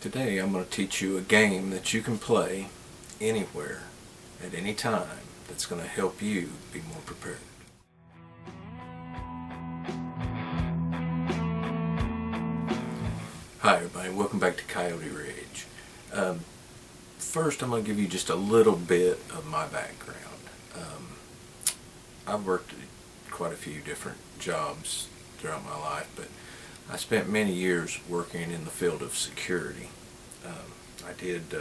Today I'm going to teach you a game that you can play anywhere, at any time, that's going to help you be more prepared. Hi everybody, welcome back to Coyote Ridge. First I'm going to give you just a little bit of my background. I've worked at quite a few different jobs throughout my life, but I spent many years working in the field of security. I did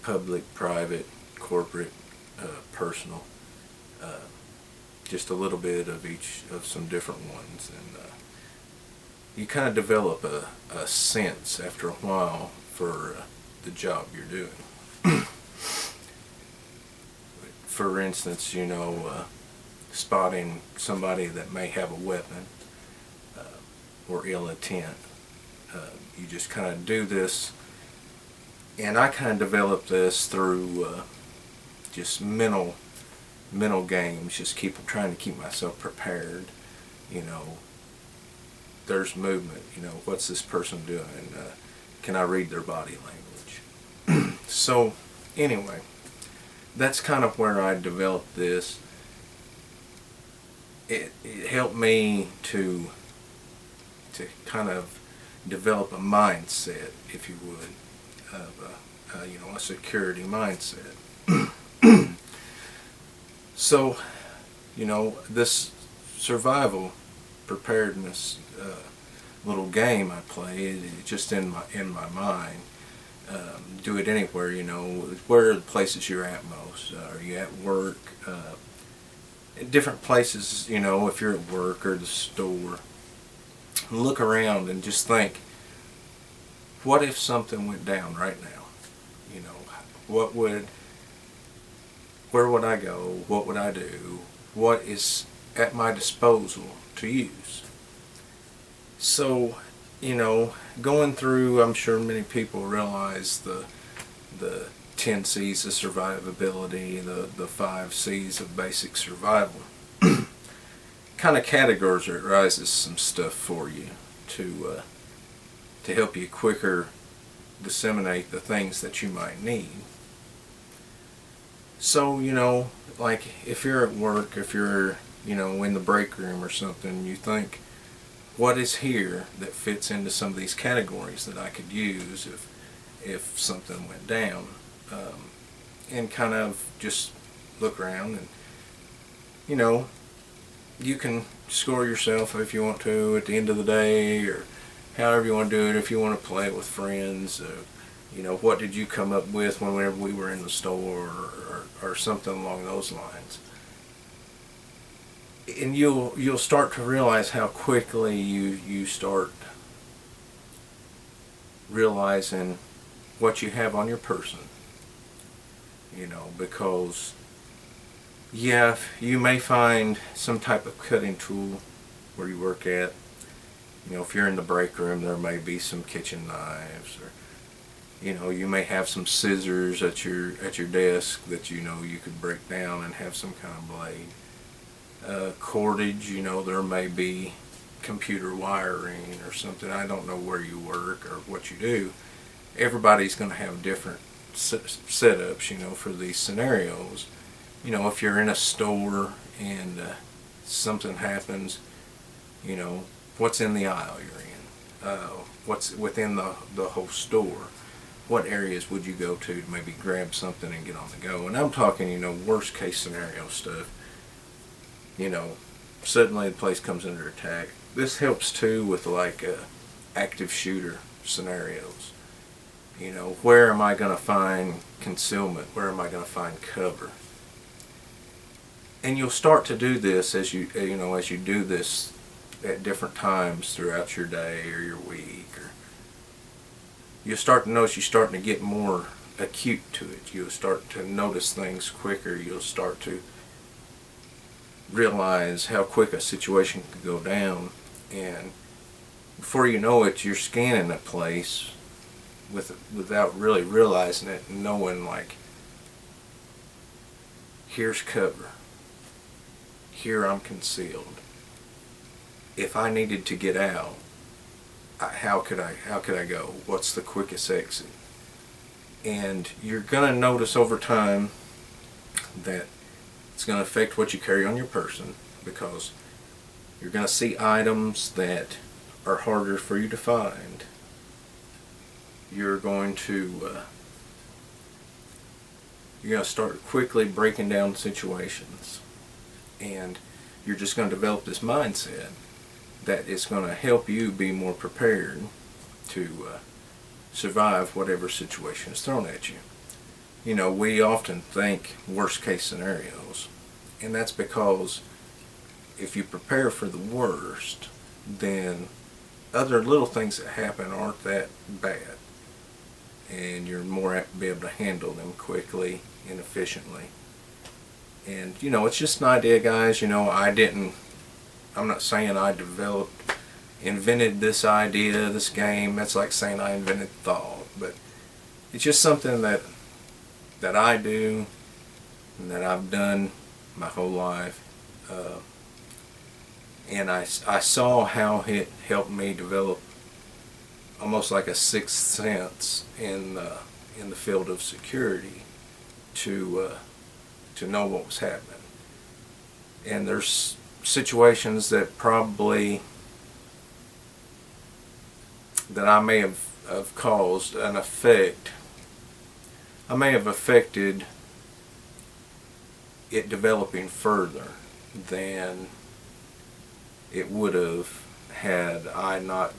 public, private, corporate, personal, just a little bit of each of some different ones, and you kind of develop a sense after a while for the job you're doing. For instance, spotting somebody that may have a weapon or ill intent. You just kind of do this, and I kind of developed this through just mental games, just trying to keep myself prepared. There's movement, what's this person doing? Can I read their body language? So anyway, that's kind of where I developed this. It helped me to kind of develop a mindset, if you would, of a security mindset. So, this survival preparedness little game I play, it's just in my mind. Do it anywhere, where are the places you're at most? Are you at work? Different places, if you're at work or the store. Look around and just think, what if something went down right now? Where would I go? What would I do? What is at my disposal to use? So, going through, I'm sure many people realize the 10 C's of survivability, the 5 C's of basic survival. Kind of categorizes some stuff for you to help you quicker disseminate the things that you might need. So, like if you're at work, if you're, in the break room or something, you think, what is here that fits into some of these categories that I could use if something went down? And kind of just look around and, you can score yourself if you want to at the end of the day, or however you want to do it. If you want to play it with friends, what did you come up with whenever we were in the store, or something along those lines. And you'll start to realize how quickly you start realizing what you have on your person. Because you may find some type of cutting tool where you work at. If you're in the break room, there may be some kitchen knives, or you may have some scissors at your desk that you could break down and have some kind of blade. Cordage, there may be computer wiring or something. I don't know where you work or what you do. Everybody's going to have different setups, for these scenarios. If you're in a store and something happens, what's in the aisle you're in? What's within the whole store? What areas would you go to maybe grab something and get on the go? And I'm talking, worst case scenario stuff. Suddenly the place comes under attack. This helps too with like active shooter scenarios. Where am I going to find concealment? Where am I going to find cover? And you'll start to do this as you do this at different times throughout your day or your week, or you'll start to notice you're starting to get more acute to it. You'll start to notice things quicker. You'll start to realize how quick a situation could go down, and before you know it, you're scanning a place without really realizing it, and knowing like, here's cover. Here I'm concealed. If I needed to get out, how could I go? What's the quickest exit? And you're going to notice over time that it's going to affect what you carry on your person, because you're going to see items that are harder for you to find. You're going to start quickly breaking down situations, and you're just going to develop this mindset that is going to help you be more prepared to survive whatever situation is thrown at you. You know, we often think worst case scenarios, and that's because if you prepare for the worst, then other little things that happen aren't that bad, and you're more apt to be able to handle them quickly and efficiently. And you know, it's just an idea, guys. You know, I'm not saying I invented this idea, this game. That's like saying I invented thought, but it's just something that I do and that I've done my whole life. And I saw how it helped me develop almost like a sixth sense in the field of security to know what was happening. And there's situations that I may have caused an effect. I may have affected it developing further than it would have had I not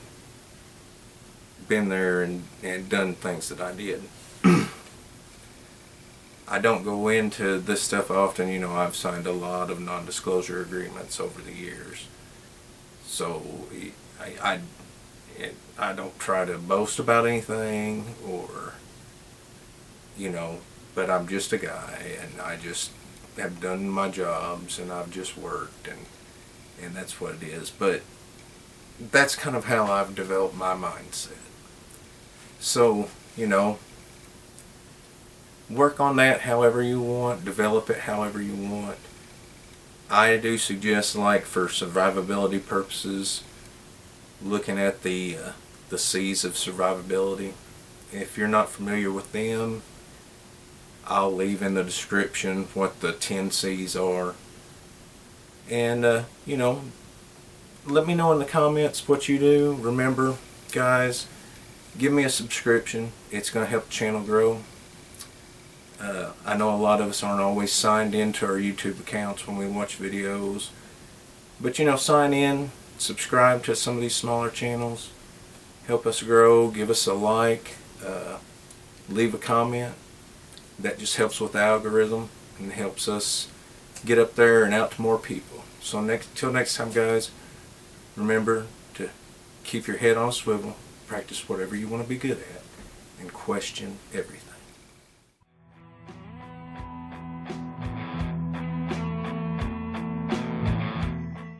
been there and done things that I did. I don't go into this stuff often. You know, I've signed a lot of non-disclosure agreements over the years, so I don't try to boast about anything, or you know, but I'm just a guy, and I just have done my jobs, and I've just worked, and that's what it is. But that's kind of how I've developed my mindset. So, you know, work on that however you want, develop it however you want. I do suggest, like, for survivability purposes, looking at the C's of survivability. If you're not familiar with them, I'll leave in the description what the 10 C's are. And, you know, let me know in the comments what you do. Remember, guys, give me a subscription. It's going to help the channel grow. I know a lot of us aren't always signed into our YouTube accounts when we watch videos. But, you know, sign in, subscribe to some of these smaller channels. Help us grow. Give us a like. Leave a comment. That just helps with the algorithm and helps us get up there and out to more people. So till next time, guys, remember to keep your head on a swivel, practice whatever you want to be good at, and question everything.